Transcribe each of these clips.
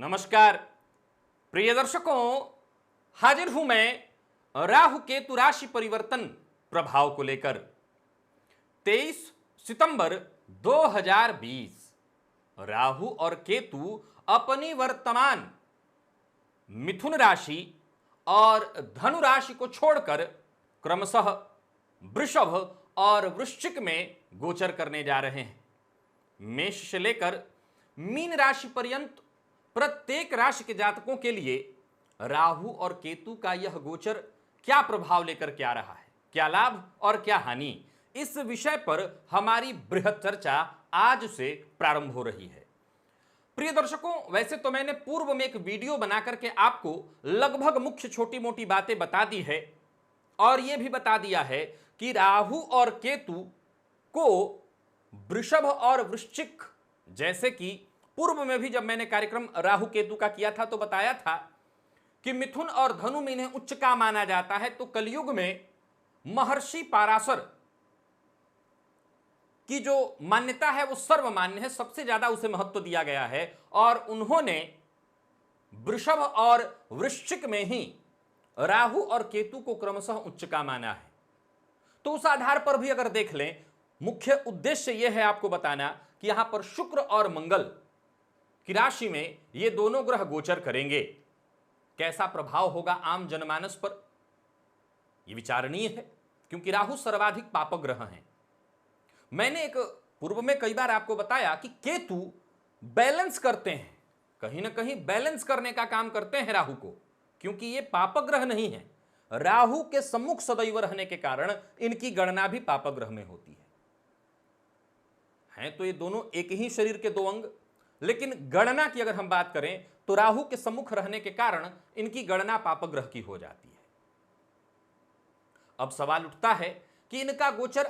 नमस्कार प्रिय दर्शकों, हाजिर हूं मैं राहु केतु राशि परिवर्तन प्रभाव को लेकर। 23 सितंबर 2020 राहु और केतु अपनी वर्तमान मिथुन राशि और धनु राशि को छोड़कर क्रमशः वृषभ और वृश्चिक में गोचर करने जा रहे हैं। मेष से लेकर मीन राशि पर्यंत प्रत्येक राशि के जातकों के लिए राहु और केतु का यह गोचर क्या प्रभाव लेकर के आ रहा है, क्या लाभ और क्या हानि, इस विषय पर हमारी बृहद चर्चा आज से प्रारंभ हो रही है। प्रिय दर्शकों, वैसे तो मैंने पूर्व में एक वीडियो बना करके आपको लगभग मुख्य छोटी मोटी बातें बता दी है और यह भी बता दिया है कि राहु और केतु को वृषभ और वृश्चिक, जैसे कि पूर्व में भी जब मैंने कार्यक्रम राहु केतु का किया था तो बताया था कि मिथुन और धनु में इन्हें उच्च का माना जाता है, तो कलयुग में महर्षि पाराशर की जो मान्यता है वो सर्वमान्य है, सबसे ज्यादा उसे महत्व दिया गया है और उन्होंने वृषभ और वृश्चिक में ही राहु और केतु को क्रमशः उच्च का माना है। तो उस आधार पर भी अगर देख लें, मुख्य उद्देश्य यह है आपको बताना कि यहां पर शुक्र और मंगल की राशि में ये दोनों ग्रह गोचर करेंगे, कैसा प्रभाव होगा आम जनमानस पर, यह विचारणीय है क्योंकि राहु सर्वाधिक पापक ग्रह हैं। मैंने एक पूर्व में कई बार आपको बताया कि केतु बैलेंस करते हैं, कहीं ना कहीं बैलेंस करने का काम करते हैं राहु को, क्योंकि ये पापक ग्रह नहीं है। राहु के सम्मुख सदैव रहने के कारण इनकी गणना भी पापक ग्रह में होती है। तो ये दोनों एक ही शरीर के दो अंग, लेकिन गणना की अगर हम बात करें तो राहु के सम्मुख रहने के कारण इनकी गणना पापक ग्रह की हो जाती है। अब सवाल उठता है कि इनका गोचर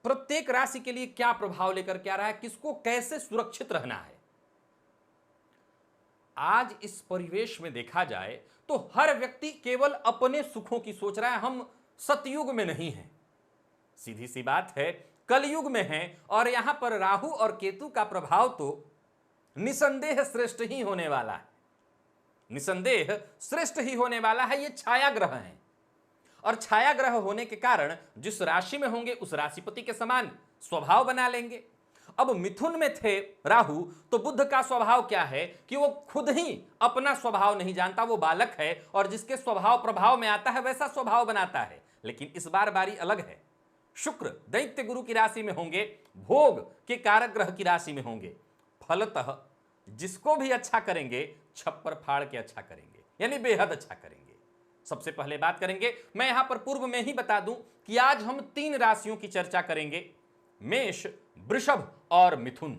प्रत्येक राशि के लिए क्या प्रभाव लेकर के आ रहा है, किसको कैसे सुरक्षित रहना है। आज इस परिवेश में देखा जाए तो हर व्यक्ति केवल अपने सुखों की सोच रहा है। हम सतयुग में नहीं हैं, सीधी सी बात है, कलयुग में हैं और यहां पर राहु और केतु का प्रभाव तो निसंदेह श्रेष्ठ ही होने वाला है, निसंदेह श्रेष्ठ ही होने वाला है। ये छाया ग्रह हैं और छाया ग्रह होने के कारण जिस राशि में होंगे उस राशिपति के समान स्वभाव बना लेंगे। अब मिथुन में थे राहु तो बुध का स्वभाव क्या है कि वो खुद ही अपना स्वभाव नहीं जानता, वो बालक है और जिसके स्वभाव प्रभाव में आता है वैसा स्वभाव बनाता है। लेकिन इस बार बारी अलग है, शुक्र दैत्य गुरु की राशि में होंगे, भोग के कारक ग्रह की राशि में होंगे। फलतः जिसको भी अच्छा करेंगे छप्पर फाड़ के अच्छा करेंगे, यानी बेहद अच्छा करेंगे। सबसे पहले बात करेंगे, मैं यहां पर पूर्व में ही बता दूं कि आज हम 3 राशियों की चर्चा करेंगे, मेष, वृषभ और मिथुन।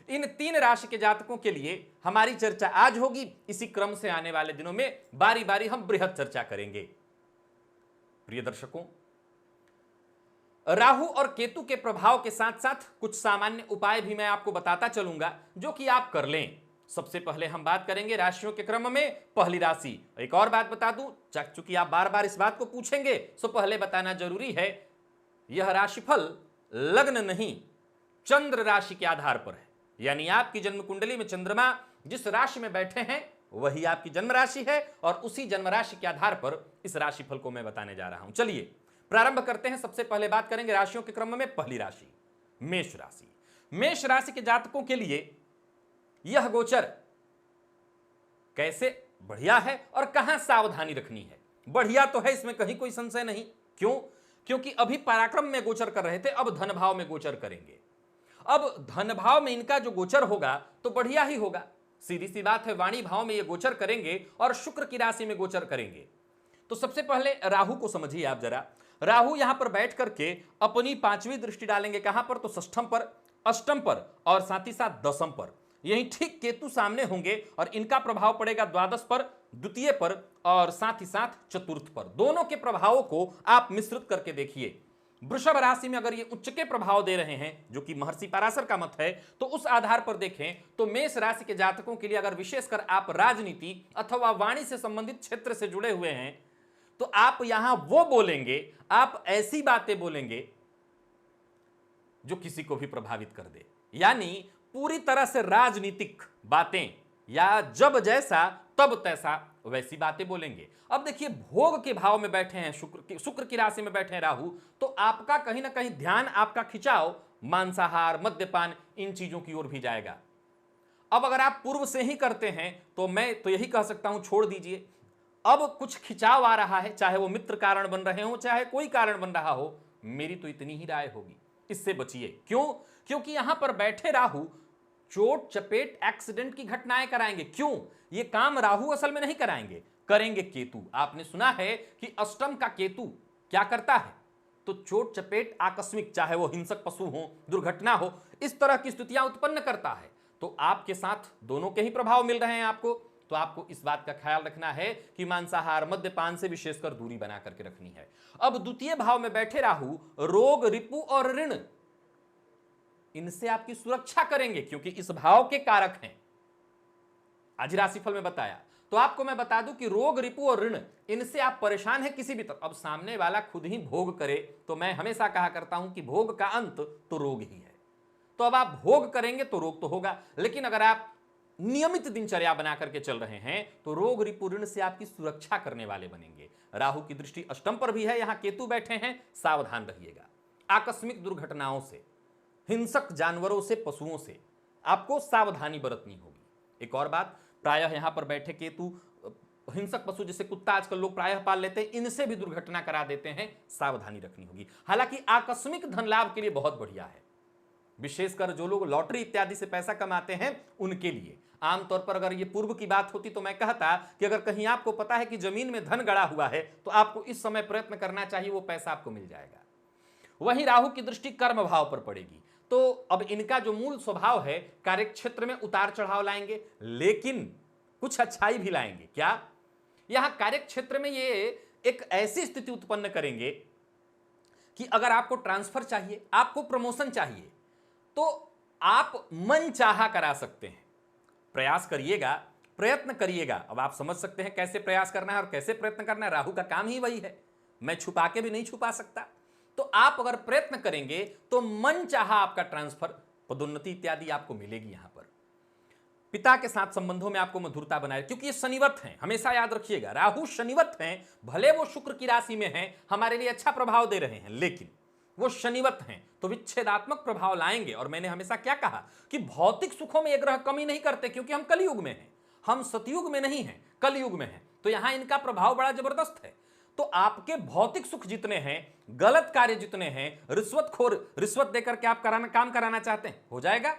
इन 3 राशि के जातकों के लिए हमारी चर्चा आज होगी। इसी क्रम से आने वाले दिनों में बारी बारी हम बृहद चर्चा करेंगे। प्रिय दर्शकों, राहु और केतु के प्रभाव के साथ साथ कुछ सामान्य उपाय भी मैं आपको बताता चलूंगा जो कि आप कर लें। सबसे पहले हम बात करेंगे राशियों के क्रम में पहली राशि। एक और बात बता दूं, चूंकि आप बार बार इस बात को पूछेंगे सो पहले बताना जरूरी है, यह राशिफल लग्न नहीं चंद्र राशि के आधार पर है, यानी आपकी जन्म कुंडली में चंद्रमा जिस राशि में बैठे हैं वही आपकी जन्म राशि है और उसी जन्म राशि के आधार पर इस राशिफल को मैं बताने जा रहा हूं। चलिए प्रारंभ करते हैं। सबसे पहले बात करेंगे राशियों के क्रम में पहली राशि मेष राशि। मेष राशि के जातकों के लिए यह गोचर कैसे बढ़िया है और कहां सावधानी रखनी है। बढ़िया तो है, इसमें कहीं कोई संशय नहीं। क्यों? क्योंकि अभी पराक्रम में गोचर कर रहे थे, अब धन भाव में गोचर करेंगे। अब धन भाव में इनका जो गोचर होगा तो बढ़िया ही होगा, सीधी सी बात है। वाणी भाव में ये गोचर करेंगे और शुक्र की राशि में गोचर करेंगे। तो सबसे पहले राहु को समझिए आप जरा। राहु यहां पर बैठ करके अपनी 5वीं दृष्टि डालेंगे, कहां पर? तो षष्ठम पर, अष्टम पर और साथ ही साथ दशम पर। यही ठीक केतु सामने होंगे और इनका प्रभाव पड़ेगा द्वादश पर, द्वितीय पर और साथ ही साथ चतुर्थ पर। दोनों के प्रभावों को आप मिश्रित करके देखिए। वृषभ राशि में अगर ये उच्च के प्रभाव दे रहे हैं, जो कि महर्षि पाराशर का मत है, तो उस आधार पर देखें तो मेष राशि के जातकों के लिए अगर विशेषकर आप राजनीति अथवा वाणी से संबंधित क्षेत्र से जुड़े हुए हैं तो आप यहां वो बोलेंगे, आप ऐसी बातें बोलेंगे जो किसी को भी प्रभावित कर दे, यानी पूरी तरह से राजनीतिक बातें या जब जैसा तब तैसा वैसी बातें बोलेंगे। अब देखिए, भोग के भाव में बैठे हैं शुक्र की राशि में बैठे हैं राहु, तो आपका कहीं ना कहीं ध्यान, आपका खिंचाव मांसाहार, मद्यपान, इन चीजों की ओर भी जाएगा। अब अगर आप पूर्व से ही करते हैं तो मैं तो यही कह सकता हूं, छोड़ दीजिए। अब कुछ खिंचाव आ रहा है, चाहे वो मित्र कारण बन रहे हो, चाहे कोई कारण बन रहा हो, मेरी तो इतनी ही राय होगी, इससे बचिए। क्यों? क्योंकि यहां पर बैठे राहु चोट चपेट एक्सीडेंट की घटनाएं कराएंगे। क्यों? ये काम राहु असल में नहीं कराएंगे, करेंगे केतु। आपने सुना है कि अष्टम का केतु क्या करता है? तो चोट चपेट आकस्मिक, चाहे वो हिंसक पशु हो, दुर्घटना हो, इस तरह की स्थितियां उत्पन्न करता है। तो आपके साथ दोनों के ही प्रभाव मिल रहे हैं आपको, तो आपको इस बात का ख्याल रखना है कि मांसाहार, मद्यपान से विशेषकर दूरी बना करके रखनी है। अब द्वितीय भाव में बैठे राहु रोग, रिपु और ऋण, इनसे आपकी सुरक्षा करेंगे, क्योंकि इस भाव के कारक हैं। आज राशिफल में बताया, तो आपको मैं बता दूं कि रोग, रिपु और ऋण, इनसे आप परेशान हैं किसी भी तरह। अब सामने वाला खुद ही भोग करे, तो मैं हमेशा कहा करता हूं कि भोग का अंत तो रोग ही है। तो अब आप भोग करेंगे तो रोग तो होगा, लेकिन अगर आप नियमित दिनचर्या बना करके चल रहे हैं तो रोग, रिपु, ऋण से आपकी सुरक्षा करने वाले बनेंगे। राहु की दृष्टि अष्टम पर भी है, यहां केतु बैठे हैं, सावधान रहिएगा। आकस्मिक दुर्घटनाओं से, हिंसक जानवरों से, पशुओं से आपको सावधानी बरतनी होगी। एक और बात, प्रायः यहां पर बैठे केतु हिंसक पशु जैसे कुत्ता आजकल लोग प्रायः पाल लेते हैं, इनसे भी दुर्घटना करा देते हैं, सावधानी रखनी होगी। हालांकि आकस्मिक धन लाभ के लिए बहुत बढ़िया है, विशेषकर जो लोग लॉटरी इत्यादि से पैसा कमाते हैं उनके लिए। आमतौर पर अगर ये पूर्व की बात होती तो मैं कहता कि अगर कहीं आपको पता है कि जमीन में धन गड़ा हुआ है तो आपको इस समय प्रयत्न करना चाहिए, वो पैसा आपको मिल जाएगा। वहीं राहु की दृष्टि कर्म भाव पर पड़ेगी, तो अब इनका जो मूल स्वभाव है, कार्यक्षेत्र में उतार चढ़ाव लाएंगे, लेकिन कुछ अच्छाई भी लाएंगे। क्या? यहां कार्यक्षेत्र में ये एक ऐसी स्थिति उत्पन्न करेंगे कि अगर आपको ट्रांसफर चाहिए, आपको प्रमोशन चाहिए, तो आप मन चाहा करा सकते हैं। प्रयास करिएगा, प्रयत्न करिएगा। अब आप समझ सकते हैं कैसे प्रयास करना है और कैसे प्रयत्न करना है, राहु का काम ही वही है, मैं छुपा के भी नहीं छुपा सकता। तो आप अगर प्रयत्न करेंगे तो मन चाहा आपका ट्रांसफर, पदोन्नति इत्यादि आपको मिलेगी। यहां पर पिता के साथ संबंधों में आपको मधुरता बनाए, क्योंकि ये शनिवत हैं, हमेशा याद रखिएगा, राहु शनिवत हैं। भले वो शुक्र की राशि में हैं, हमारे लिए अच्छा प्रभाव दे रहे हैं, लेकिन वो शनिवत हैं तो विच्छेदात्मक प्रभाव लाएंगे। और मैंने हमेशा क्या कहा कि भौतिक सुखों में ये ग्रह कमी नहीं करते, क्योंकि हम कलयुग में हैं, हम सतयुग में नहीं हैं, कलयुग में हैं, तो यहां इनका प्रभाव बड़ा जबरदस्त है। तो आपके भौतिक सुख जितने हैं, गलत कार्य जितने हैं, रिश्वतखोर, रिश्वत देकर के आप काम कराना चाहते हैं, हो जाएगा।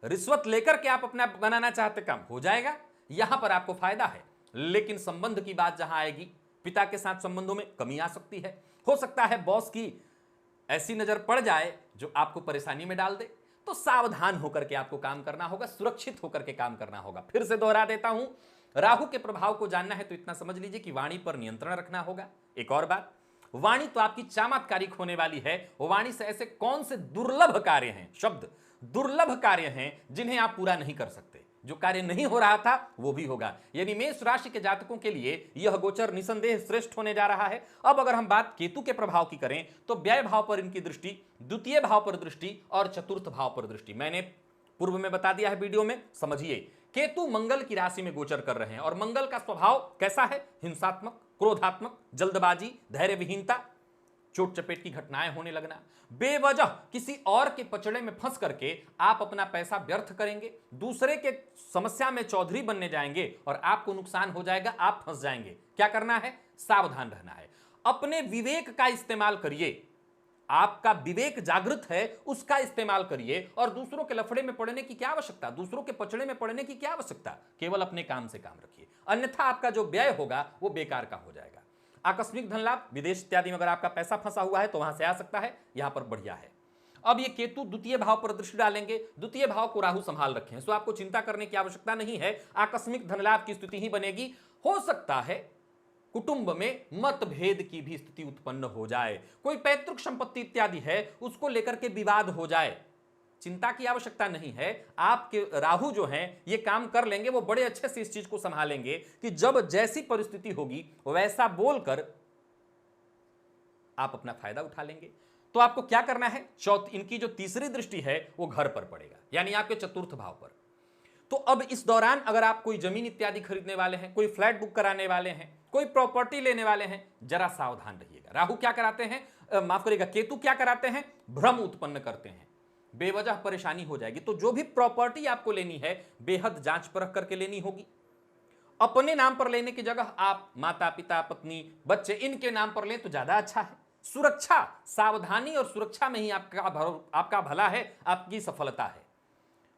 रिश्वत लेकर के आप अपना बनाना चाहते काम, हो जाएगा। यहां पर आपको फायदा है। लेकिन संबंध की बात जहां आएगी, पिता के साथ संबंधों में कमी आ सकती है। हो सकता है बॉस की ऐसी नजर पड़ जाए जो आपको परेशानी में डाल दे, तो सावधान होकर के आपको काम करना होगा, सुरक्षित होकर के काम करना होगा। फिर से दोहरा देता हूं, राहु के प्रभाव को जानना है तो इतना समझ लीजिए कि वाणी पर नियंत्रण रखना होगा। एक और बात, वाणी तो आपकी चमत्कारिक होने वाली है। वाणी से ऐसे कौन से दुर्लभ कार्य हैं, शब्द दुर्लभ कार्य हैं जिन्हें आप पूरा नहीं कर सकते। जो कार्य नहीं हो रहा था वो भी होगा। यानी मेष राशि के जातकों के लिए यह गोचर निसंदेह श्रेष्ठ होने जा रहा है। अब अगर हम बात केतु के प्रभाव की करें तो व्यय भाव पर इनकी दृष्टि, द्वितीय भाव पर दृष्टि और चतुर्थ भाव पर दृष्टि, मैंने पूर्व में बता दिया है वीडियो में, समझिए। केतु मंगल की राशि में गोचर कर रहे हैं और मंगल का स्वभाव कैसा है? हिंसात्मक, क्रोधात्मक, जल्दबाजी, धैर्य विहीनता, चोट चपेट की घटनाएं होने लगना, बेवजह किसी और के पचड़े में फंस करके आप अपना पैसा व्यर्थ करेंगे, दूसरे के समस्या में चौधरी बनने जाएंगे और आपको नुकसान हो जाएगा, आप फंस जाएंगे। क्या करना है? सावधान रहना है। अपने विवेक का इस्तेमाल करिए, आपका विवेक जागृत है उसका इस्तेमाल करिए, और दूसरों के लफड़े में पड़ने की क्या आवश्यकता, दूसरों के पचड़े में पड़ने की क्या आवश्यकता, केवल अपने काम से काम रखिए, अन्यथा आपका जो व्यय होगा वो बेकार का हो जाएगा। आकस्मिक धन लाभ, विदेश इत्यादि में अगर आपका पैसा फंसा हुआ है तो वहां से आ सकता है, यहां पर बढ़िया है। अब ये केतु द्वितीय भाव पर दृष्टि डालेंगे, द्वितीय भाव को राहु संभाल रखे हैं, सो आपको चिंता करने की आवश्यकता नहीं है। आकस्मिक धन लाभ की स्थिति ही बनेगी। हो सकता है कुटुंब में मतभेद की भी स्थिति उत्पन्न हो जाए, कोई पैतृक संपत्ति इत्यादि है उसको लेकर के विवाद हो जाए, चिंता की आवश्यकता नहीं है। आपके राहु जो हैं ये काम कर लेंगे, वो बड़े अच्छे से इस चीज को संभालेंगे कि जब जैसी परिस्थिति होगी वैसा बोलकर आप अपना फायदा उठा लेंगे। तो आपको क्या करना है? इनकी जो तीसरी दृष्टि है वो घर पर पड़ेगा, यानी आपके चतुर्थ भाव पर। तो अब इस दौरान अगर आप कोई जमीन इत्यादि खरीदने वाले हैं, कोई फ्लैट बुक कराने वाले हैं, कोई प्रॉपर्टी लेने वाले हैं, जरा सावधान रहिएगा। राहु क्या कराते हैं, माफ करिएगा, केतु क्या कराते हैं, भ्रम उत्पन्न करते हैं, बेवजह परेशानी हो जाएगी। तो जो भी प्रॉपर्टी आपको लेनी है बेहद जांच परख करके लेनी होगी। अपने नाम पर लेने की जगह आप माता पिता पत्नी बच्चे इनके नाम पर लें तो ज्यादा अच्छा है। सुरक्षा, सावधानी और सुरक्षा में ही आपका भला है, आपकी सफलता है।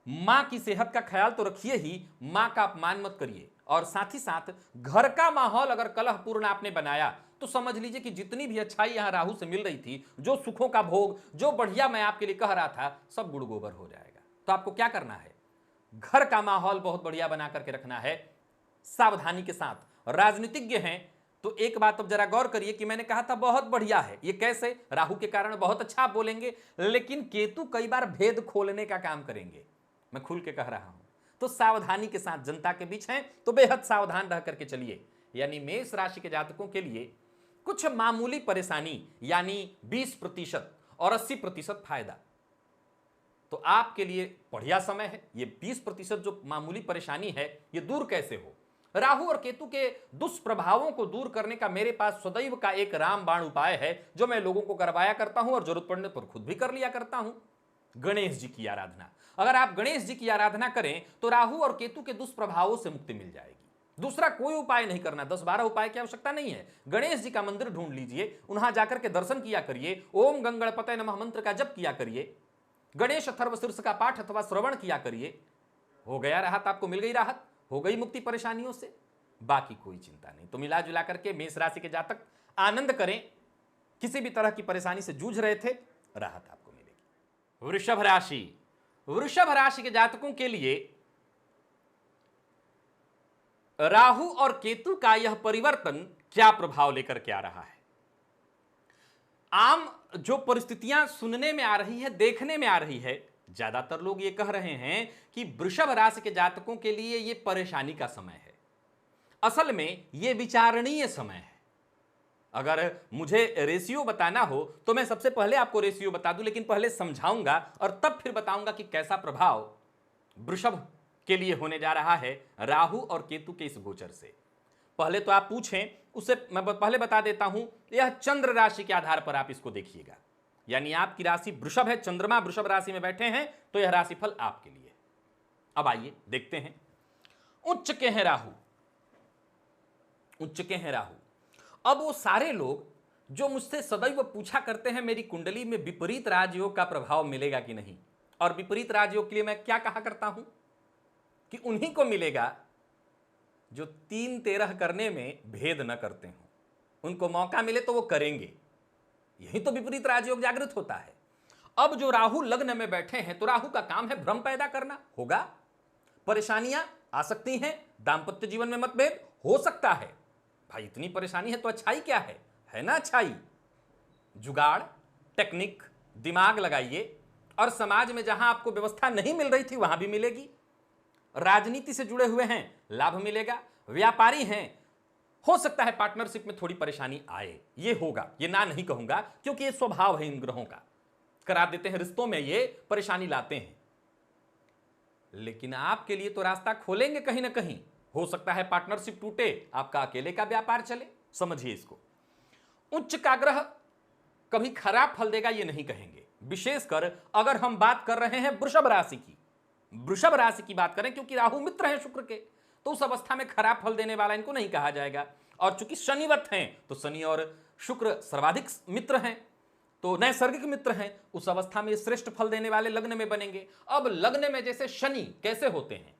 मां की सेहत का ख्याल तो रखिए ही, मां का अपमान मत करिए। और साथ ही साथ घर का माहौल अगर कलहपूर्ण आपने बनाया तो समझ लीजिए कि जितनी भी अच्छाई यहां राहु से मिल रही थी, जो सुखों का भोग, जो बढ़िया मैं आपके लिए कह रहा था, सब गुड़ गोबर हो जाएगा। तो आपको क्या करना है, घर का माहौल बहुत बढ़िया बना करके रखना है, सावधानी के साथ। राजनीतिज्ञ हैं तो एक बात अब जरा गौर करिए कि मैंने कहा था बहुत बढ़िया है, ये कैसे, राहु के कारण बहुत अच्छा आप बोलेंगे, लेकिन केतु कई बार भेद खोलने का काम करेंगे, मैं खुल के कह रहा हूं। तो सावधानी के साथ, जनता के बीच हैं तो बेहद सावधान रह करके चलिए। यानी मेष राशि के जातकों के लिए कुछ मामूली परेशानी यानी 20% और 80% फायदा, तो आपके लिए बढ़िया समय है। ये 20% जो मामूली परेशानी है ये दूर कैसे हो। राहु और केतु के दुष्प्रभावों को दूर करने का मेरे पास सदैव का एक रामबाण उपाय है, जो मैं लोगों को करवाया करता हूं और जरूरत पड़ने पर खुद भी कर लिया करता हूं। गणेश जी की आराधना। अगर आप गणेश जी की आराधना करें तो राहु और केतु के दुष्प्रभावों से मुक्ति मिल जाएगी। दूसरा कोई उपाय नहीं करना, 10-12 उपाय की आवश्यकता नहीं है। गणेश जी का मंदिर ढूंढ लीजिए, वहां जाकर के दर्शन किया करिए, ओम गंगणपतये नमः मंत्र का जप किया करिए, गणेश अथर्वशीर्ष का पाठ अथवा श्रवण किया करिए, हो गया राहत, आपको मिल गई राहत, हो गई मुक्ति परेशानियों से, बाकी कोई चिंता नहीं। तो मिला जुला करके मेष राशि के जातक आनंद करें, किसी भी तरह की परेशानी से जूझ रहे थे, राहत आपको मिलेगी। वृषभ राशि। वृषभ राशि के जातकों के लिए राहु और केतु का यह परिवर्तन क्या प्रभाव लेकर के आ रहा है। आम जो परिस्थितियां सुनने में आ रही है, देखने में आ रही है, ज्यादातर लोग ये कह रहे हैं कि वृषभ राशि के जातकों के लिए ये परेशानी का समय है। असल में ये विचारणीय समय है। अगर मुझे रेशियो बताना हो तो मैं सबसे पहले आपको रेशियो बता दूं, लेकिन पहले समझाऊंगा और तब फिर बताऊंगा कि कैसा प्रभाव वृषभ के लिए होने जा रहा है राहु और केतु के इस गोचर से। पहले तो आप पूछें, उससे मैं पहले बता देता हूं, यह चंद्र राशि के आधार पर आप इसको देखिएगा। यानी आपकी राशि वृषभ है, चंद्रमा वृषभ राशि में बैठे हैं, तो यह राशिफल आपके लिए। अब आइए देखते हैं। उच्च के हैं राहु, उच्च के हैं राहु। अब वो सारे लोग जो मुझसे सदैव पूछा करते हैं मेरी कुंडली में विपरीत राजयोग का प्रभाव मिलेगा कि नहीं, और विपरीत राजयोग के लिए मैं क्या कहा करता हूं कि उन्हीं को मिलेगा जो 3-13 करने में भेद न करते हो, उनको मौका मिले तो वो करेंगे। यही तो विपरीत राजयोग जागृत होता है। अब जो राहु लग्न में बैठे हैं तो राहु का काम है भ्रम पैदा करना, होगा, परेशानियां आ सकती हैं, दांपत्य जीवन में मतभेद हो सकता है। भाई इतनी परेशानी है तो अच्छाई क्या है ना अच्छाई। जुगाड़, टेक्निक, दिमाग लगाइए और समाज में जहां आपको व्यवस्था नहीं मिल रही थी वहां भी मिलेगी। राजनीति से जुड़े हुए हैं, लाभ मिलेगा। व्यापारी हैं, हो सकता है पार्टनरशिप में थोड़ी परेशानी आए, ये होगा, ये ना नहीं कहूंगा, क्योंकि ये स्वभाव है इन ग्रहों का, करा देते हैं रिश्तों में, ये परेशानी लाते हैं। लेकिन आपके लिए तो रास्ता खोलेंगे कहीं ना कहीं। हो सकता है पार्टनरशिप टूटे, आपका अकेले का व्यापार चले, समझिए इसको। उच्च का ग्रह कभी खराब फल देगा ये नहीं कहेंगे, विशेषकर अगर हम बात कर रहे हैं वृषभ राशि की, वृषभ राशि की बात करें, क्योंकि राहु मित्र है शुक्र के, तो उस अवस्था में खराब फल देने वाला इनको नहीं कहा जाएगा। और चूंकि शनिवत हैं तो शनि और शुक्र सर्वाधिक मित्र हैं, तो नैसर्गिक मित्र हैं, उस अवस्था में श्रेष्ठ फल देने वाले लग्न में बनेंगे। अब लग्न में जैसे शनि कैसे होते हैं,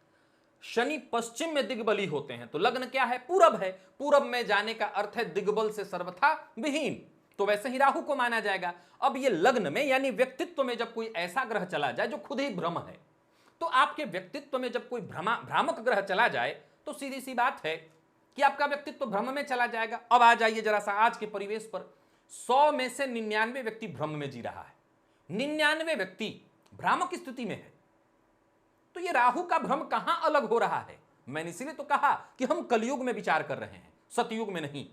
शनि पश्चिम में दिग्बली होते हैं, तो लग्न क्या है, पूरब है। पूरब में जाने का अर्थ है दिग्बल से सर्वथा विहीन, तो वैसे ही राहु को माना जाएगा। अब ये लग्न में यानी व्यक्तित्व में जब कोई ऐसा ग्रह चला जाए जो खुद ही भ्रम है, तो आपके व्यक्तित्व में जब कोई भ्रामक ग्रह चला जाए तो सीधी सी बात है कि आपका व्यक्तित्व भ्रम में चला जाएगा। अब आ जाइए जरा सा आज के परिवेश पर, 100 में से 99 व्यक्ति भ्रम में जी रहा है, 99 व्यक्ति भ्रामक स्थिति में है। तो ये राहु का भ्रम कहां अलग हो रहा है। मैंने इसीलिए तो कहा कि हम कलयुग में विचार कर रहे हैं, सतयुग में नहीं।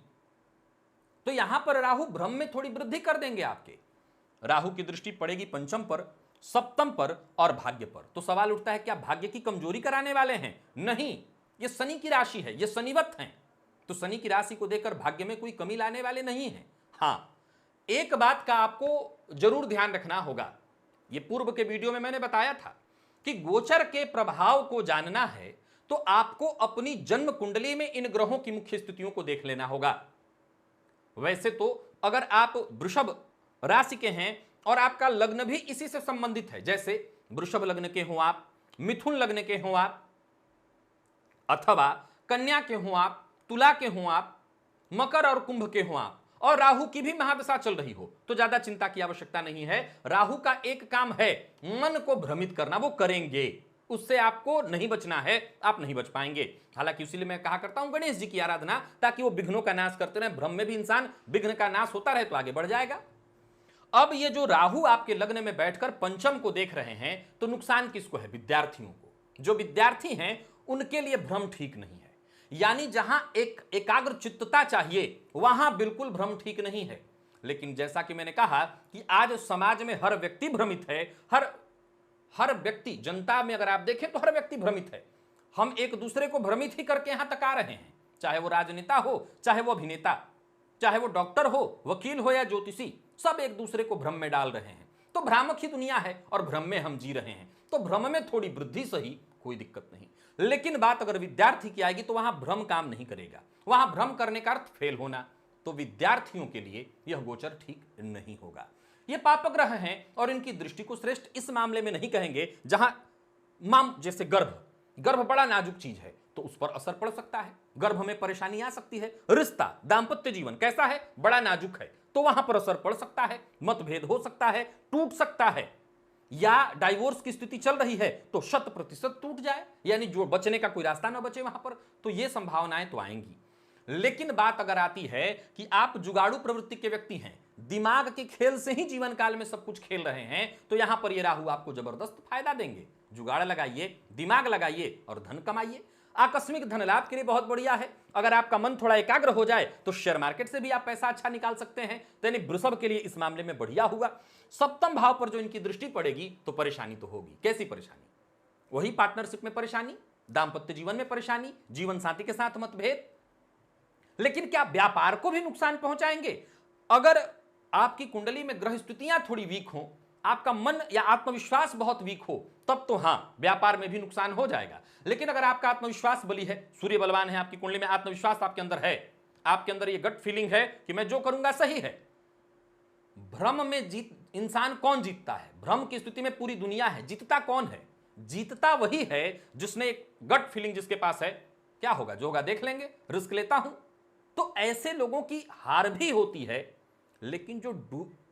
तो यहां पर राहु भ्रम में थोड़ी वृद्धि कर देंगे आपके। राहु की दृष्टि पड़ेगी पंचम पर सप्तम पर और भाग्य पर। तो सवाल उठता है क्या भाग्य की कमजोरी कराने वाले हैं? नहीं, ये शनि की राशि है, ये शनिवत हैं, तो शनि की राशि को देखकर भाग्य में कोई कमी लाने वाले नहीं हैं। हां, एक बात का आपको जरूर ध्यान रखना होगा, ये पूर्व के वीडियो में मैंने बताया था कि गोचर के प्रभाव को जानना है तो आपको अपनी जन्म कुंडली में इन ग्रहों की मुख्य स्थितियों को देख लेना होगा। वैसे तो अगर आप वृषभ राशि के हैं और आपका लग्न भी इसी से संबंधित है, जैसे वृषभ लग्न के हो आप, मिथुन लग्न के हो आप, अथवा कन्या के हो आप, तुला के हो आप, मकर और कुंभ के हो आप, और राहु की भी महादशा चल रही हो, तो ज्यादा चिंता की आवश्यकता नहीं है। राहु का एक काम है मन को भ्रमित करना, वो करेंगे, उससे आपको नहीं बचना है, आप नहीं बच पाएंगे। हालांकि इसीलिए मैं कहा करता हूं गणेश जी की आराधना, ताकि वो विघ्नों का नाश करते रहे। भ्रम में भी इंसान विघ्न का नाश होता रहे तो आगे बढ़ जाएगा। अब ये जो राहु आपके लग्न में बैठकर पंचम को देख रहे हैं, तो नुकसान किसको है? विद्यार्थियों को। जो विद्यार्थी हैं उनके लिए भ्रम ठीक नहीं है, यानी जहां एक एकाग्र चित्तता चाहिए वहां बिल्कुल भ्रम ठीक नहीं है। लेकिन जैसा कि मैंने कहा कि आज समाज में हर व्यक्ति भ्रमित है, हर व्यक्ति, जनता में अगर आप देखें तो हर व्यक्ति भ्रमित है। हम एक दूसरे को भ्रमित ही करके यहां तक आ रहे हैं, चाहे वो राजनेता हो, चाहे वो अभिनेता, चाहे वो डॉक्टर हो, वकील हो या ज्योतिषी, सब एक दूसरे को भ्रम में डाल रहे हैं। तो भ्रामक ही दुनिया है और भ्रम में हम जी रहे हैं, तो भ्रम में थोड़ी वृद्धि सही, कोई दिक्कत नहीं। लेकिन बात अगर विद्यार्थी की आएगी तो वहां भ्रम काम नहीं करेगा, वहां भ्रम करने का अर्थ फेल होना। तो विद्यार्थियों के लिए यह गोचर ठीक नहीं होगा। ये पापग्रह हैं और इनकी दृष्टि को श्रेष्ठ इस मामले में नहीं कहेंगे जहां जैसे गर्भ बड़ा नाजुक चीज है तो उस पर असर पड़ सकता है, गर्भ में परेशानी आ सकती है। रिश्ता, दांपत्य जीवन कैसा है? बड़ा नाजुक है, तो वहां पर असर पड़ सकता है, मतभेद हो सकता है, टूट सकता है, या डाइवोर्स की स्थिति चल रही है तो 100% टूट जाए, यानी जो बचने का कोई रास्ता ना बचे वहां पर, तो ये संभावनाएं तो आएंगी। लेकिन बात अगर आती है कि आप जुगाड़ू प्रवृत्ति के व्यक्ति हैं, दिमाग के खेल से ही जीवन काल में सब कुछ खेल रहे हैं, तो यहां पर ये राहु आपको जबरदस्त फायदा देंगे। जुगाड़ लगाइए, दिमाग लगाइए और धन कमाइए। आकस्मिक धन लाभ के लिए बहुत बढ़िया है। अगर आपका मन थोड़ा एकाग्र हो जाए तो शेयर मार्केट से भी आप पैसा अच्छा निकाल सकते हैं, तो यानी वृषभ के लिए इस मामले में बढ़िया हुआ। सप्तम भाव पर जो इनकी दृष्टि पड़ेगी तो परेशानी तो होगी। कैसी परेशानी? वही पार्टनरशिप में परेशानी, दांपत्य जीवन में परेशानी, जीवन साथी के साथ मतभेद। लेकिन क्या व्यापार को भी नुकसान पहुंचाएंगे? अगर आपकी कुंडली में ग्रह स्थितियां थोड़ी वीक हो, आपका मन या आत्मविश्वास बहुत वीक हो, तब तो हां, व्यापार में भी नुकसान हो जाएगा। लेकिन अगर आपका आत्मविश्वास बली है, सूर्य बलवान है, आपकी कुंडली में आत्मविश्वास आपके अंदर है, आपके अंदर ये गट फीलिंग है कि मैं जो करूंगा सही है। भ्रम में इंसान कौन जीतता है? भ्रम की स्थिति में पूरी दुनिया है। जीतता कौन है? जीतता वही है जिसने एक गट फीलिंग जिसके पास है, क्या होगा जो होगा देख लेंगे, रिस्क लेता हूं। तो ऐसे लोगों की हार भी होती है, लेकिन जो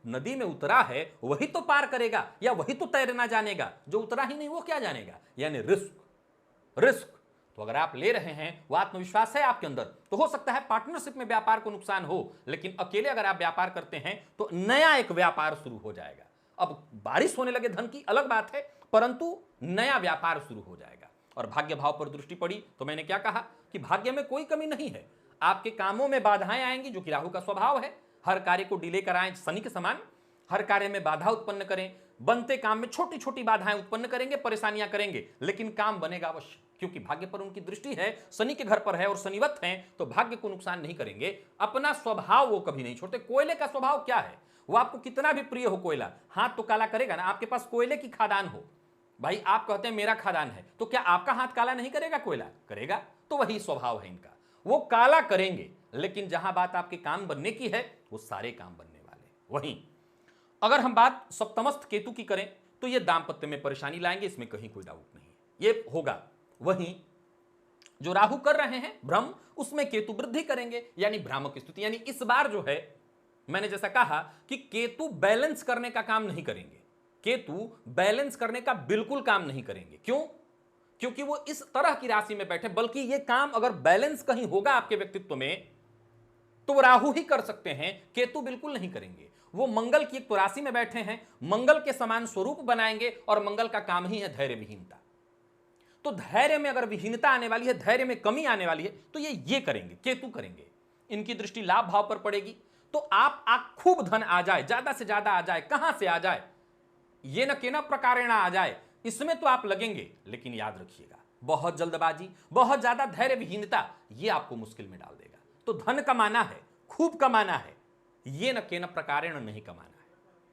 नदी में उतरा है वही तो पार करेगा, या वही तो तैरना जानेगा। जो उतरा ही नहीं वो क्या जानेगा? यानी रिस्क तो अगर आप ले रहे हैं, वो आत्मविश्वास है आपके अंदर, तो हो सकता है पार्टनरशिप में व्यापार को नुकसान हो, लेकिन अकेले अगर आप व्यापार करते हैं तो नया एक व्यापार शुरू हो जाएगा। अब बारिश होने लगे धन की अलग बात है, परंतु नया व्यापार शुरू हो जाएगा। और भाग्य भाव पर दृष्टि पड़ी तो मैंने क्या कहा कि भाग्य में कोई कमी नहीं है। आपके कामों में बाधाएं आएंगी, जो कि राहु का स्वभाव है। हर कार्य को डिले कराएं, शनि के समान हर कार्य में बाधा उत्पन्न करें, बनते काम में छोटी छोटी बाधाएं उत्पन्न करेंगे, परेशानियां करेंगे, लेकिन काम बनेगा अवश्य, क्योंकि भाग्य पर उनकी दृष्टि है, शनि के घर पर है और शनिवत हैं, तो भाग्य को नुकसान नहीं करेंगे। अपना स्वभाव वो कभी नहीं छोड़ते। कोयले का स्वभाव क्या है? वो आपको कितना भी प्रिय हो कोयला, हाथ तो काला करेगा ना। आपके पास कोयले की खादान हो, भाई आप कहते हैं मेरा खादान है, तो क्या आपका हाथ काला नहीं करेगा? कोयला करेगा। तो वही स्वभाव है इनका, वो काला करेंगे, लेकिन जहां बात आपके काम बनने की है वो सारे काम बनने वाले। वहीं अगर हम बात सप्तमस्थ केतु की करें तो ये दांपत्य में परेशानी लाएंगे, इसमें कहीं कोई डाउट नहीं है, ये होगा। वहीं जो राहु कर रहे हैं भ्रम, उसमें केतु वृद्धि करेंगे, यानी भ्रामक स्थिति। यानी इस बार जो है, मैंने जैसा कहा कि केतु बैलेंस करने का काम नहीं करेंगे, केतु बैलेंस करने का बिल्कुल काम नहीं करेंगे। क्यों? क्योंकि वो इस तरह की राशि में बैठे, बल्कि ये काम अगर बैलेंस कहीं होगा आपके व्यक्तित्व में तो वो राहु ही कर सकते हैं, केतु बिल्कुल नहीं करेंगे। वो मंगल की एक तो राशि में बैठे हैं, मंगल के समान स्वरूप बनाएंगे, और मंगल का काम ही है धैर्य विहीनता। तो धैर्य में अगर विहीनता आने वाली है, धैर्य में कमी आने वाली है, तो ये करेंगे, केतु करेंगे। इनकी दृष्टि लाभ भाव पर पड़ेगी, तो आप खूब धन आ जाए, ज्यादा से ज्यादा आ जाए, कहां से आ जाए? ये न के न प्रकारेण आ जाए, इसमें तो आप लगेंगे, लेकिन याद रखिएगा बहुत जल्दबाजी, बहुत ज्यादा धैर्य विहीनता ये आपको मुश्किल में डाल देगा। तो धन कमाना है, खूब कमाना है, ये न के न प्रकारेण नहीं कमाना है।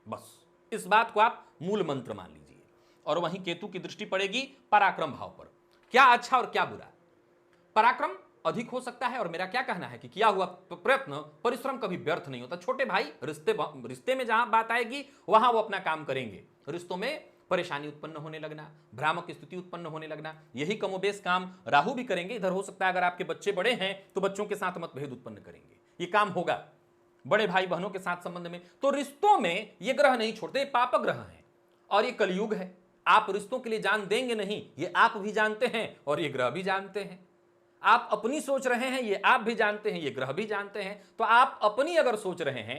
बस इस बात को आप मूल मंत्र मान लीजिए। और वहीं केतु की दृष्टि पड़ेगी पराक्रम भाव पर। क्या अच्छा और क्या बुरा? पराक्रम अधिक हो सकता है, और मेरा क्या कहना है कि किया हुआ प्रयत्न, परिश्रम कभी व्यर्थ नहीं होता। छोटे भाई, रिश्ते में जहां बात आएगी वहां वो अपना काम करेंगे। रिश्तों में परेशानी उत्पन्न होने लगना, भ्रामक स्थिति उत्पन्न होने लगना, यही कमोबेश काम राहु भी करेंगे। इधर हो सकता है अगर आपके बच्चे बड़े हैं तो बच्चों के साथ मतभेद उत्पन्न करेंगे, ये काम होगा बड़े भाई बहनों के साथ संबंध में। तो रिश्तों में ये ग्रह नहीं छोड़ते, पाप ग्रह हैं और ये कलयुग है। आप रिश्तों के लिए जान देंगे नहीं, ये आप भी जानते हैं और ये ग्रह भी जानते हैं। आप अपनी सोच रहे हैं, ये आप भी जानते हैं, ये ग्रह भी जानते हैं। तो आप अपनी अगर सोच रहे हैं,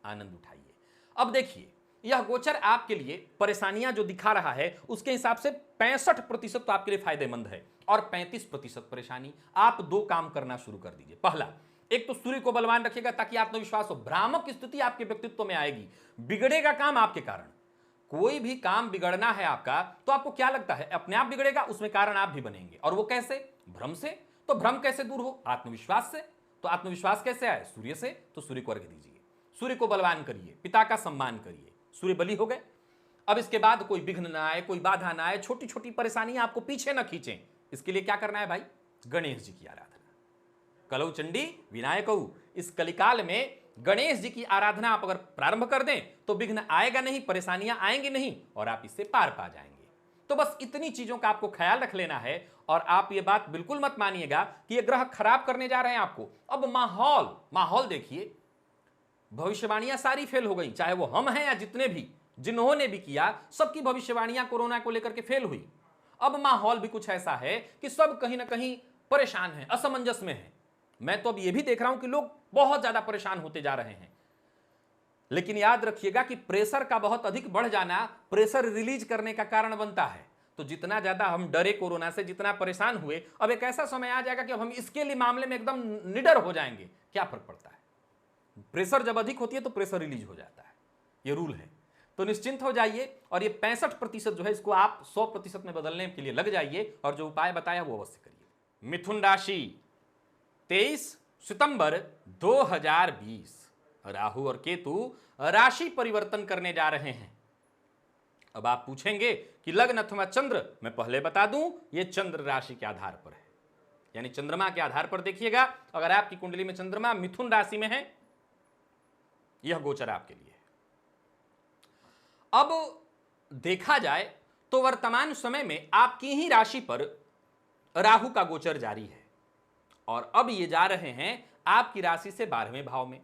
आनंद उठाइए। अब देखिए, यह गोचर आपके लिए परेशानियां जो दिखा रहा है उसके हिसाब से 65% तो आपके लिए फायदेमंद है और 35% परेशानी। आप दो काम करना शुरू कर दीजिए। पहला, एक तो सूर्य को बलवान रखिएगा ताकि आत्मविश्वास हो। भ्रामक स्थिति आपके व्यक्तित्व में आएगी, बिगड़ेगा काम आपके कारण। कोई भी काम बिगड़ना है आपका तो आपको क्या लगता है अपने आप बिगड़ेगा, उसमें कारण आप भी बनेंगे। और वो कैसे? भ्रम से। तो भ्रम कैसे दूर हो? आत्मविश्वास से। तो आत्मविश्वास कैसे आए? सूर्य से। तो सूर्य को अर्घ्य दीजिए, सूर्य को बलवान करिए, पिता का सम्मान करिए। सूर्य बलि हो गए। अब इसके बाद कोई विघ्न ना आए, कोई बाधा ना आए, छोटी छोटी परेशानियां आपको पीछे ना खींचें, इसके लिए क्या करना है भाई? गणेश जी की आराधना। कलौ चंडी विनायकऊ। इस कलिकाल में गणेश जी की आराधना आप अगर प्रारंभ कर दें तो विघ्न आएगा नहीं, परेशानियां आएंगी नहीं और आप इससे पार पा जाएंगे। तो बस इतनी चीजों का आपको ख्याल रख लेना है। और आप ये बात बिल्कुल मत मानिएगा कि ये ग्रह खराब करने जा रहे हैं आपको। अब माहौल देखिए, भविष्यवाणियां सारी फेल हो गई, चाहे वो हम हैं या जितने भी जिन्होंने भी किया, सबकी भविष्यवाणियां कोरोना को लेकर के फेल हुई। अब माहौल भी कुछ ऐसा है कि सब कहीं ना कहीं परेशान है, असमंजस में है। मैं तो अब ये भी देख रहा हूं कि लोग बहुत ज्यादा परेशान होते जा रहे हैं। लेकिन याद रखिएगा कि प्रेशर का बहुत अधिक बढ़ जाना प्रेशर रिलीज करने का कारण बनता है। तो जितना ज्यादा हम डरे कोरोना से, जितना परेशान हुए, अब एक ऐसा समय आ जाएगा कि अब हम इसके लिए मामले में एकदम निडर हो जाएंगे। क्या फर्क पड़ता है? प्रेशर जब अधिक होती है तो प्रेशर रिलीज हो जाता है, ये रूल है। तो निश्चिंत हो जाइए और ये 65% जो है इसको आप 100% में बदलने के लिए लग जाइए और जो उपाय बताया वो अवश्य करिए। मिथुन राशि, 23 सितंबर 2020 राहु और केतु राशि परिवर्तन करने जा रहे हैं। अब आप पूछेंगे कि लग्न अथवा चंद्र, मैं पहले बता दूं ये चंद्र राशि के आधार पर है, यानी चंद्रमा के आधार पर देखिएगा। अगर आपकी कुंडली में चंद्रमा मिथुन राशि में है, यह गोचर आपके लिए है। अब देखा जाए तो वर्तमान समय में आपकी ही राशि पर राहु का गोचर जारी है और अब ये जा रहे हैं आपकी राशि से 12वें भाव में।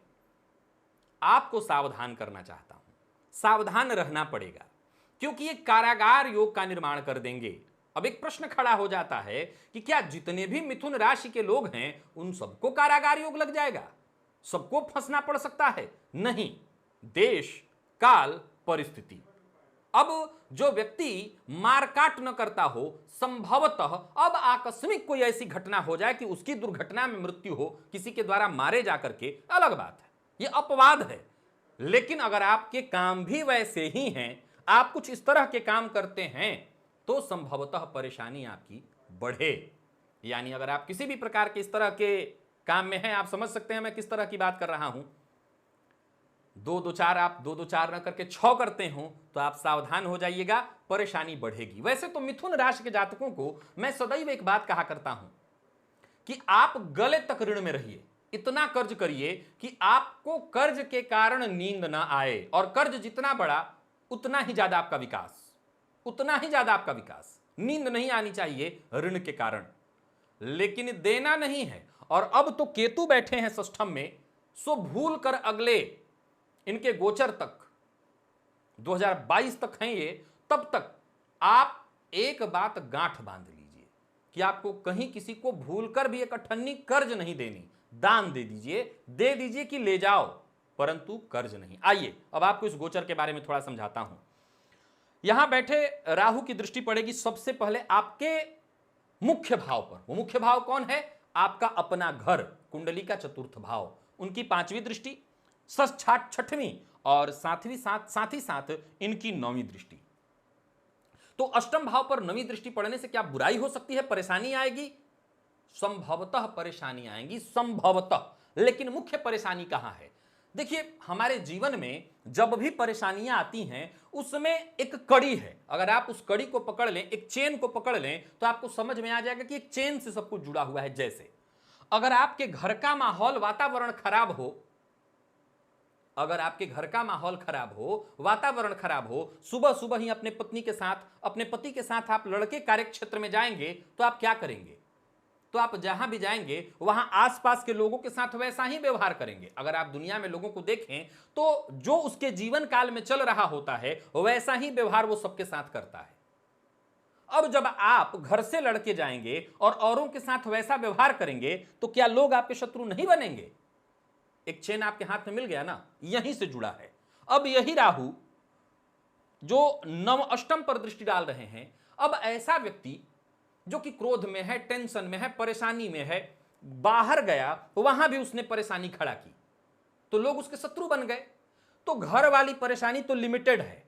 आपको सावधान करना चाहता हूं, सावधान रहना पड़ेगा क्योंकि ये कारागार योग का निर्माण कर देंगे। अब एक प्रश्न खड़ा हो जाता है कि क्या जितने भी मिथुन राशि के लोग हैं उन सबको कारागार योग लग जाएगा? सबको फंसना पड़ सकता है? नहीं, देश काल परिस्थिति। अब जो व्यक्ति मारकाट न करता हो, संभवतः अब आकस्मिक कोई ऐसी घटना हो जाए कि उसकी दुर्घटना में मृत्यु हो, किसी के द्वारा मारे जाकर के, अलग बात है, ये अपवाद है। लेकिन अगर आपके काम भी वैसे ही हैं, आप कुछ इस तरह के काम करते हैं, तो संभवतः परेशानी आपकी बढ़े। यानी अगर आप किसी भी प्रकार के इस तरह के काम में हैं, आप समझ सकते हैं मैं किस तरह की बात कर रहा हूं। 2-2-4 आप 2-2-4 न करके 6 करते हो तो आप सावधान हो जाइएगा, परेशानी बढ़ेगी। वैसे तो मिथुन राशि के जातकों को मैं सदैव एक बात कहा करता हूं कि आप गले तक ऋण में रहिए, इतना कर्ज करिए कि आपको कर्ज के कारण नींद ना आए, और कर्ज जितना बड़ा उतना ही ज्यादा आपका विकास, उतना ही ज्यादा आपका विकास। नींद नहीं आनी चाहिए ऋण के कारण, लेकिन देना नहीं है। और अब तो केतु बैठे हैं षष्ठम में, सो भूल कर अगले इनके गोचर तक 2022 तक हैं ये, तब तक आप एक बात गांठ बांध लीजिए कि आपको कहीं किसी को भूलकर भी एक अठन्नी कर्ज नहीं देनी। दान दे दीजिए कि ले जाओ, परंतु कर्ज नहीं। आइए अब आपको इस गोचर के बारे में थोड़ा समझाता हूं। यहां बैठे राहु की दृष्टि पड़ेगी सबसे पहले आपके मुख्य भाव पर। वो मुख्य भाव कौन है? आपका अपना घर, कुंडली का चतुर्थ भाव, उनकी 5वीं दृष्टि। छठवीं और साथ ही साथ इनकी नौवीं दृष्टि। तो अष्टम भाव पर नवीं दृष्टि पड़ने से क्या बुराई हो सकती है, परेशानी आएगी? संभवतः परेशानी आएंगी, संभवतः। लेकिन मुख्य परेशानी कहां है? देखिए, हमारे जीवन में जब भी परेशानियां आती हैं उसमें एक कड़ी है। अगर आप उस कड़ी को पकड़ लें, एक चेन को पकड़ लें, तो आपको समझ में आ जाएगा कि एक चेन से सब कुछ जुड़ा हुआ है। जैसे अगर आपके घर का माहौल, वातावरण खराब हो, अगर आपके घर का माहौल खराब हो, वातावरण खराब हो, सुबह सुबह ही अपने पत्नी के साथ, अपने पति के साथ आप लड़के कार्य क्षेत्र में जाएंगे, तो आप क्या करेंगे? तो आप जहां भी जाएंगे वहां आसपास के लोगों के साथ वैसा ही व्यवहार करेंगे। अगर आप दुनिया में लोगों को देखें तो जो उसके जीवन काल में चल रहा होता है वैसा ही व्यवहार वो सबके साथ करता है। अब जब आप घर से लड़के जाएंगे और औरों के साथ वैसा व्यवहार करेंगे तो क्या लोग आपके शत्रु नहीं बनेंगे? एक चेन आपके हाथ में मिल गया ना, यहीं से जुड़ा है। अब यही राहु जो नव अष्टम पर दृष्टि डाल रहे हैं, अब ऐसा व्यक्ति जो कि क्रोध में है, टेंशन में है, परेशानी में है, बाहर गया तो वहां भी उसने परेशानी खड़ा की तो लोग उसके शत्रु बन गए। तो घर वाली परेशानी तो लिमिटेड है,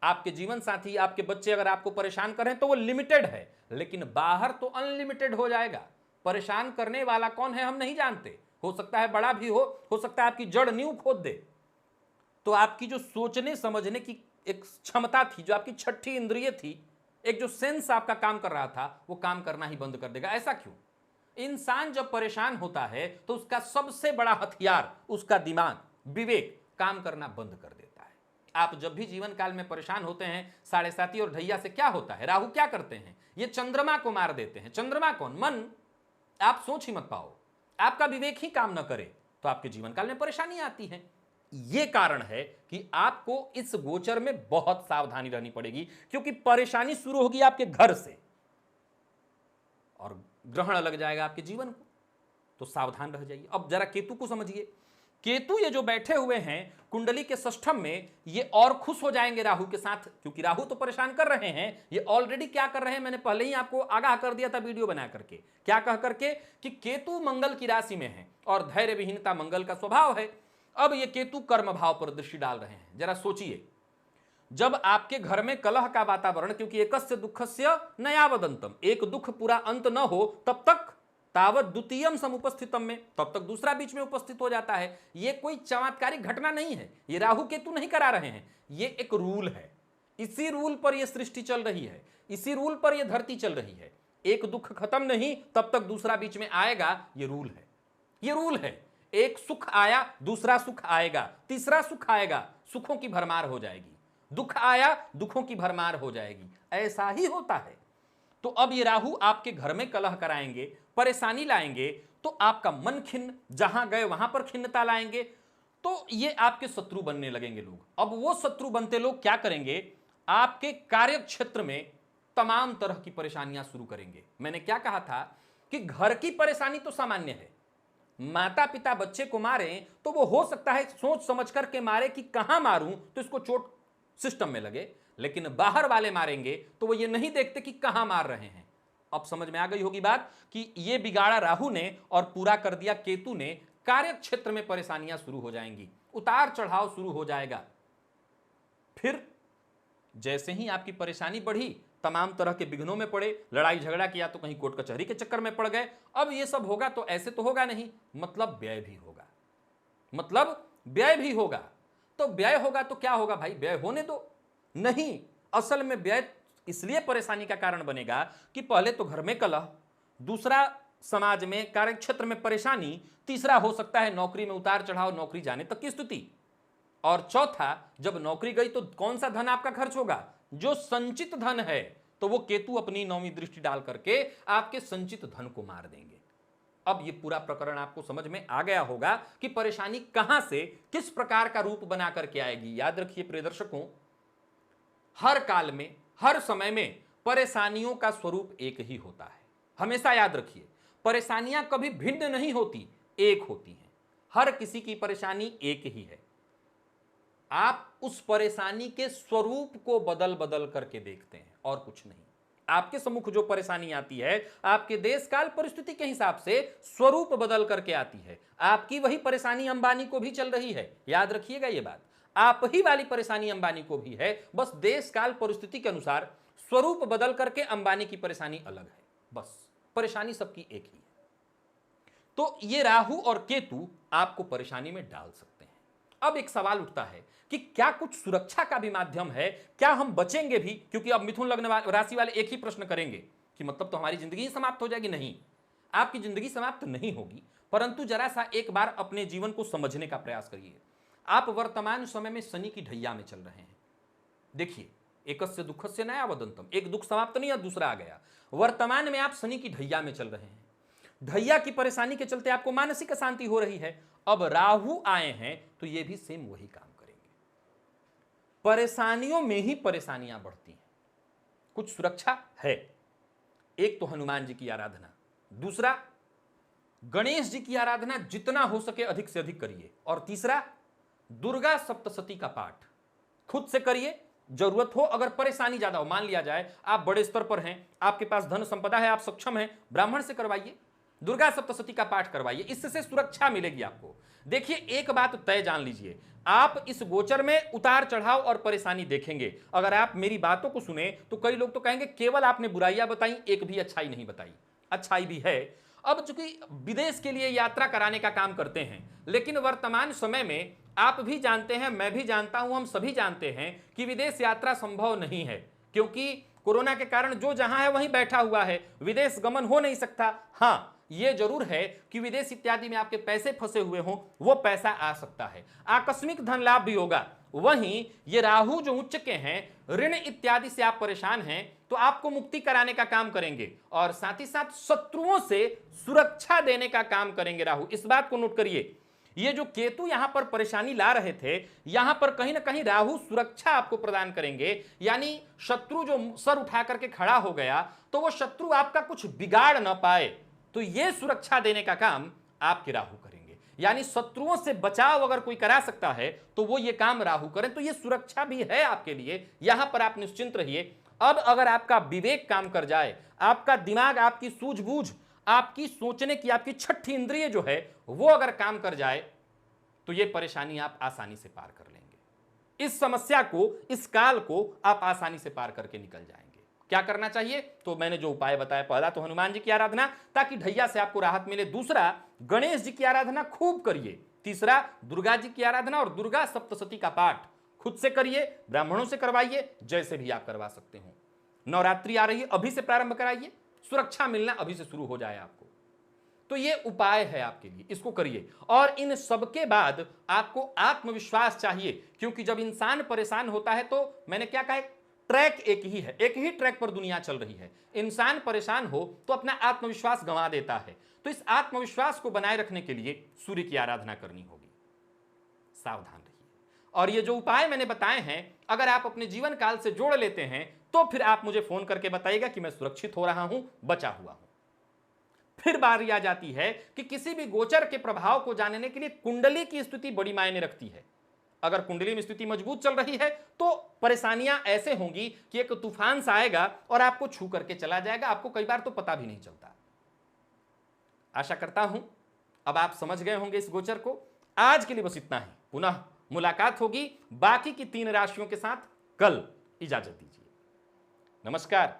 आपके जीवन साथी, आपके बच्चे अगर आपको परेशान कर रहे हैं तो वो लिमिटेड है, लेकिन बाहर तो अनलिमिटेड हो जाएगा। परेशान करने वाला कौन है हम नहीं जानते, हो सकता है बड़ा भी हो सकता है आपकी जड़ नींव खोद दे। तो आपकी जो सोचने समझने की एक क्षमता थी, जो आपकी छठी इंद्रिय थी, एक जो सेंस आपका काम कर रहा था, वो काम करना ही बंद कर देगा। ऐसा क्यों? इंसान जब परेशान होता है तो उसका सबसे बड़ा हथियार, उसका दिमाग, विवेक काम करना बंद कर देता है। आप जब भी जीवन काल में परेशान होते हैं, साढ़े साती और ढैया से क्या होता है? राहु क्या करते हैं? ये चंद्रमा को मार देते हैं। चंद्रमा कौन? मन। आप सोच ही मत पाओ, आपका विवेक ही काम न करे तो आपके जीवन काल में परेशानी आती है। यह कारण है कि आपको इस गोचर में बहुत सावधानी रहनी पड़ेगी, क्योंकि परेशानी शुरू होगी आपके घर से और ग्रहण लग जाएगा आपके जीवन को। तो सावधान रह जाइए। अब जरा केतु को समझिए। केतु ये जो बैठे हुए हैं कुंडली के षष्ठम में, ये और खुश हो जाएंगे राहु के साथ, क्योंकि राहु तो परेशान कर रहे हैं। ये ऑलरेडी क्या कर रहे हैं, मैंने पहले ही आपको आगाह कर दिया था वीडियो बना करके। क्या कह करके? कि केतु मंगल की राशि में है और धैर्य विहीनता मंगल का स्वभाव है। अब ये केतु कर्म भाव पर दृष्टि डाल रहे हैं। जरा सोचिए, जब आपके घर में कलह का वातावरण, क्योंकि एकस्य दुःखस्य न यावदंतम, एक दुख पूरा अंत न हो तब तक, तावत द्वितीयम समुपस्थितम में, तब तक दूसरा बीच में उपस्थित हो जाता है। ये कोई चमत्कारिक घटना नहीं है, ये राहु केतु नहीं करा रहे हैं, ये एक रूल है। इसी रूल पर यह सृष्टि चल रही है, इसी रूल पर यह धरती चल रही है। एक दुख खत्म नहीं तब तक दूसरा बीच में आएगा, ये रूल है, ये रूल है। एक सुख आया, दूसरा सुख आएगा, तीसरा सुख आएगा, सुखों की भरमार हो जाएगी। दुख आया, दुखों की भरमार हो जाएगी। ऐसा ही होता है। तो अब ये राहु आपके घर में कलह कराएंगे, परेशानी लाएंगे, तो आपका मन खिन्न, जहां गए वहां पर खिन्नता लाएंगे, तो ये आपके शत्रु बनने लगेंगे लोग। अब वो शत्रु बनते लोग क्या करेंगे? आपके कार्य क्षेत्र में तमाम तरह की परेशानियां शुरू करेंगे। मैंने क्या कहा था कि घर की परेशानी तो सामान्य है, माता पिता बच्चे को मारें तो वो हो सकता है सोच समझ करके मारे कि कहां मारूं तो इसको चोट सिस्टम में लगे, लेकिन बाहर वाले मारेंगे तो वो ये नहीं देखते कि कहां मार रहे हैं। अब समझ में आ गई होगी बात कि ये बिगाड़ा राहु ने और पूरा कर दिया केतु ने। कार्य क्षेत्र में परेशानियां शुरू हो जाएंगी, उतार चढ़ाव शुरू हो जाएगा। फिर जैसे ही आपकी परेशानी बढ़ी, तमाम तरह के विघ्नों में पड़े, लड़ाई झगड़ा किया तो कहीं कोर्ट कचहरी के चक्कर में पड़ गए। अब ये सब होगा तो ऐसे तो होगा नहीं, मतलब व्यय भी होगा, मतलब व्यय भी होगा। तो व्यय होगा तो क्या होगा भाई? व्यय होने दो। नहीं, असल में व्यय इसलिए परेशानी का कारण बनेगा कि पहले तो घर में कलह, दूसरा समाज में कार्य क्षेत्र में परेशानी, तीसरा हो सकता है नौकरी में उतार चढ़ाव, नौकरी जाने तक की स्थिति, और चौथा जब नौकरी गई तो कौन सा धन आपका खर्च होगा? जो संचित धन है। तो वो केतु अपनी नौवीं दृष्टि डाल करके आपके संचित धन को मार देंगे। अब ये पूरा प्रकरण आपको समझ में आ गया होगा कि परेशानी कहां से किस प्रकार का रूप बना करके आएगी। याद रखिए प्रिय दर्शकों, हर काल में, हर समय में परेशानियों का स्वरूप एक ही होता है। हमेशा याद रखिए, परेशानियां कभी भिन्न नहीं होती, एक होती हैं। हर किसी की परेशानी एक ही है। आप उस परेशानी के स्वरूप को बदल बदल करके देखते हैं और कुछ नहीं। आपके सम्मुख जो परेशानी आती है आपके देश काल परिस्थिति के हिसाब से स्वरूप बदल करके आती है। आपकी वही परेशानी अंबानी को भी चल रही है, याद रखिएगा ये बात। आप ही वाली परेशानी अंबानी को भी है, बस देश काल परिस्थिति के अनुसार स्वरूप बदल करके अंबानी की परेशानी अलग है, बस परेशानी सबकी एक ही है। तो ये राहु और केतु आपको परेशानी में डाल सकते हैं। अब एक सवाल उठता है कि क्या कुछ सुरक्षा का भी माध्यम है, क्या हम बचेंगे भी? क्योंकि अब मिथुन लग्न राशि वाले एक ही प्रश्न करेंगे कि मतलब तो हमारी जिंदगी ही समाप्त हो जाएगी। नहीं, आपकी जिंदगी समाप्त नहीं होगी, परंतु जरा सा एक बार अपने जीवन को समझने का प्रयास करिए। आप वर्तमान समय में शनि की ढैया में चल रहे हैं। देखिए, एकस्य दुःखस्य नया वदंतम, एक दुख समाप्त नहीं है, दूसरा आ गया। वर्तमान में आप शनि की ढैया में चल रहे हैं। ढैया की परेशानी के चलते आपको मानसिक अशांति हो रही है। अब राहु आए हैं तो ये भी सेम वही काम करेंगे। परेशानियों में ही परेशानियां बढ़ती हैं। कुछ सुरक्षा है, एक तो हनुमान जी की आराधना, दूसरा गणेश जी की आराधना जितना हो सके अधिक से अधिक करिए, और तीसरा दुर्गा सप्तशती का पाठ खुद से करिए। जरूरत हो, अगर परेशानी ज्यादा हो, मान लिया जाए आप बड़े स्तर पर हैं, आपके पास धन संपदा है, आप सक्षम हैं, ब्राह्मण से करवाइए, दुर्गा सप्तशती का पाठ करवाइए, इससे सुरक्षा मिलेगी आपको। देखिए, एक बात तय जान लीजिए, आप इस गोचर में उतार चढ़ाव और परेशानी देखेंगे। अगर आप मेरी बातों को सुने तो कई लोग तो कहेंगे केवल आपने बुराइयां बताई, एक भी अच्छाई नहीं बताई। अच्छाई भी है। अब चूंकि विदेश के लिए यात्रा कराने का काम करते हैं, लेकिन वर्तमान समय में आप भी जानते हैं, मैं भी जानता हूं, हम सभी जानते हैं कि विदेश यात्रा संभव नहीं है, क्योंकि कोरोना के कारण जो जहां है वहीं बैठा हुआ है, विदेश गमन हो नहीं सकता। हां, यह जरूर है कि विदेश इत्यादि में आपके पैसे फंसे हुए हों, वो पैसा आ सकता है, आकस्मिक धन लाभ भी होगा। वहीं ये राहु जो उच्च के हैं, ऋण इत्यादि से आप परेशान हैं, तो आपको मुक्ति कराने का काम करेंगे, और साथ ही साथ शत्रुओं से सुरक्षा देने का काम करेंगे राहु। इस बात को नोट करिए, ये जो केतु यहां पर परेशानी ला रहे थे, यहां पर कहीं ना कहीं राहु सुरक्षा आपको प्रदान करेंगे। यानी शत्रु जो सर उठा करके खड़ा हो गया, तो वो शत्रु आपका कुछ बिगाड़ ना पाए, तो ये सुरक्षा देने का काम आपके राहु करेंगे। यानी शत्रुओं से बचाव अगर कोई करा सकता है तो वो ये काम राहु करें, तो ये सुरक्षा भी है आपके लिए। यहां पर आप निश्चिंत रहिए। अब अगर आपका विवेक काम कर जाए, आपका दिमाग, आपकी सूझबूझ, आपकी सोचने की आपकी छठी इंद्रिय जो है वो अगर काम कर जाए, तो ये परेशानी आप आसानी से पार कर लेंगे। इस समस्या को, इस काल को आप आसानी से पार करके निकल जाएंगे। क्या करना चाहिए? तो मैंने जो उपाय बताया, पहला तो हनुमान जी की आराधना, ताकि ढैया से आपको राहत मिले। दूसरा, गणेश जी की आराधना खूब करिए। तीसरा, दुर्गा जी की आराधना और दुर्गा सप्तशती का पाठ खुद से करिए, ब्राह्मणों से करवाइए, जैसे भी आप करवा सकते हो। नवरात्रि आ रही है, अभी से प्रारंभ कराइए, सुरक्षा मिलना अभी से शुरू हो जाए आपको। तो ये उपाय है आपके लिए, इसको करिए। और इन सबके बाद आपको आत्मविश्वास चाहिए, क्योंकि जब इंसान परेशान होता है तो मैंने क्या कहा, ट्रैक एक ही है, एक ही ट्रैक पर दुनिया चल रही है। इंसान परेशान हो तो अपना आत्मविश्वास गंवा देता है। तो इस आत्मविश्वास को बनाए रखने के लिए सूर्य की आराधना करनी होगी। सावधान रहिए। और ये जो उपाय मैंने बताए हैं, अगर आप अपने जीवन काल से जोड़ लेते हैं तो फिर आप मुझे फोन करके बताइएगा कि मैं सुरक्षित हो रहा हूं, बचा हुआ हूं। फिर बारी आ जाती है कि किसी भी गोचर के प्रभाव को जानने के लिए कुंडली की स्थिति बड़ी मायने रखती है। अगर कुंडली में स्थिति मजबूत चल रही है तो परेशानियां ऐसे होंगी कि एक तूफान सा आएगा और आपको छू करके चला जाएगा, आपको कई बार तो पता भी नहीं चलता। आशा करता हूं अब आप समझ गए होंगे इस गोचर को। आज के लिए बस इतना ही, पुनः मुलाकात होगी बाकी की 3 राशियों के साथ कल। इजाजत दीजिए, नमस्कार।